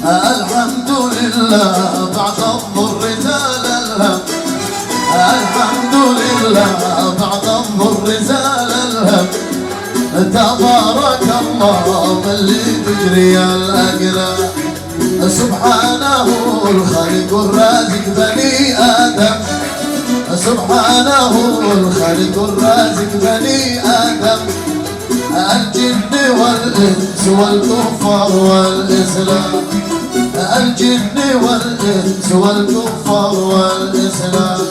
الحمد لله بعد الضر زال الهم، الحمد لله بعد الضر زال الهم. تبارك الله من اللي تجري الأقلام، سبحانه الخالق الرازق بني آدم، سبحانه الخالق الرازق بني آدم. الجن والإنس والكفار والإسلام، الجن والإنس والكفار والإسلام.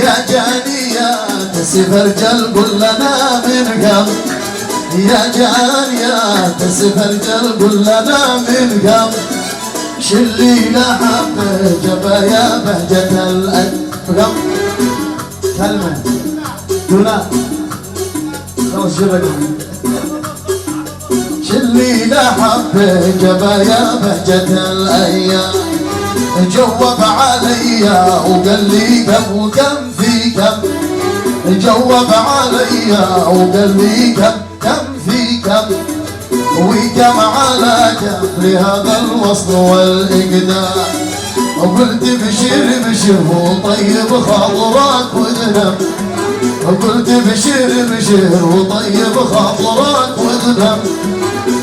يا جانيات سفرجل قل لنا من قبل، يا جانيات سفرجل قل لنا من قبل. شلي لحب جبايا بهجة الأقلام. كلمة دولا خلاص جبل. شلي لحب جبايا بهجة الأيام. جوب عليا وقال لي كم وكم في كم، جوب عليا وقال لي كم في كم، وكم على كم لهذا الوصل والإقدام. وقلت بشر بشر وطيب خاطرك واذنب، وقلت بشر بشر وطيب خاطرك واذنب.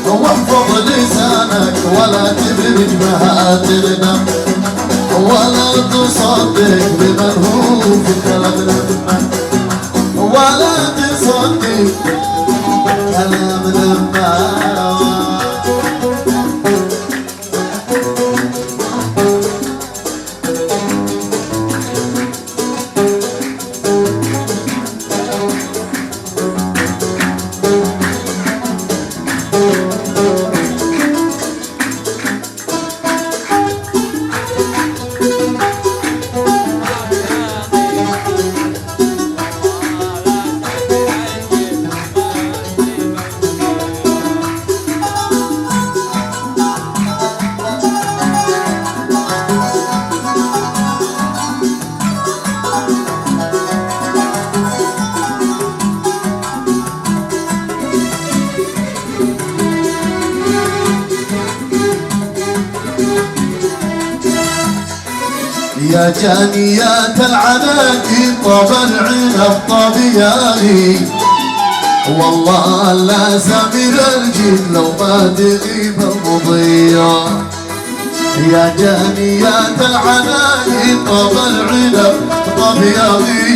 واحفظ لسانك ولا تبرج ما تغنم، ولا تصدق بمن هو في كلام الأمة، ولا تصدق كلام الأمة. يا جانيات العناقي طاب العنب طاب ياغي، والله لا سمير الجيل لو ما تغيب المضية. يا جانيات العناقي طاب العنب طاب ياغي،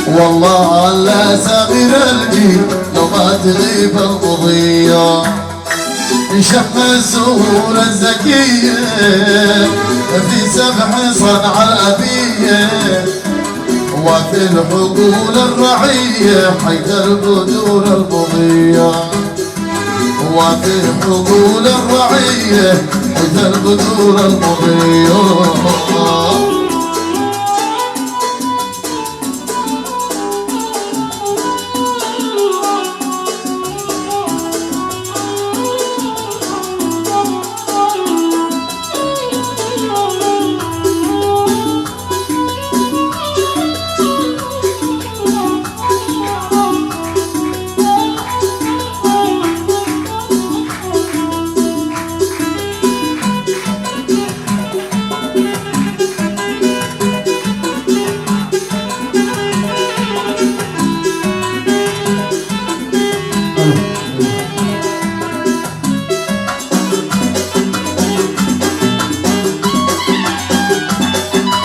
والله لا سمير الجيل لو ما تغيب المضية. شم الزهور الزكية في سبح صنع الأبية، وفي الحقول الرعية حيث البذور المضية، وفي الحقول الرعية حيث البذور المضية.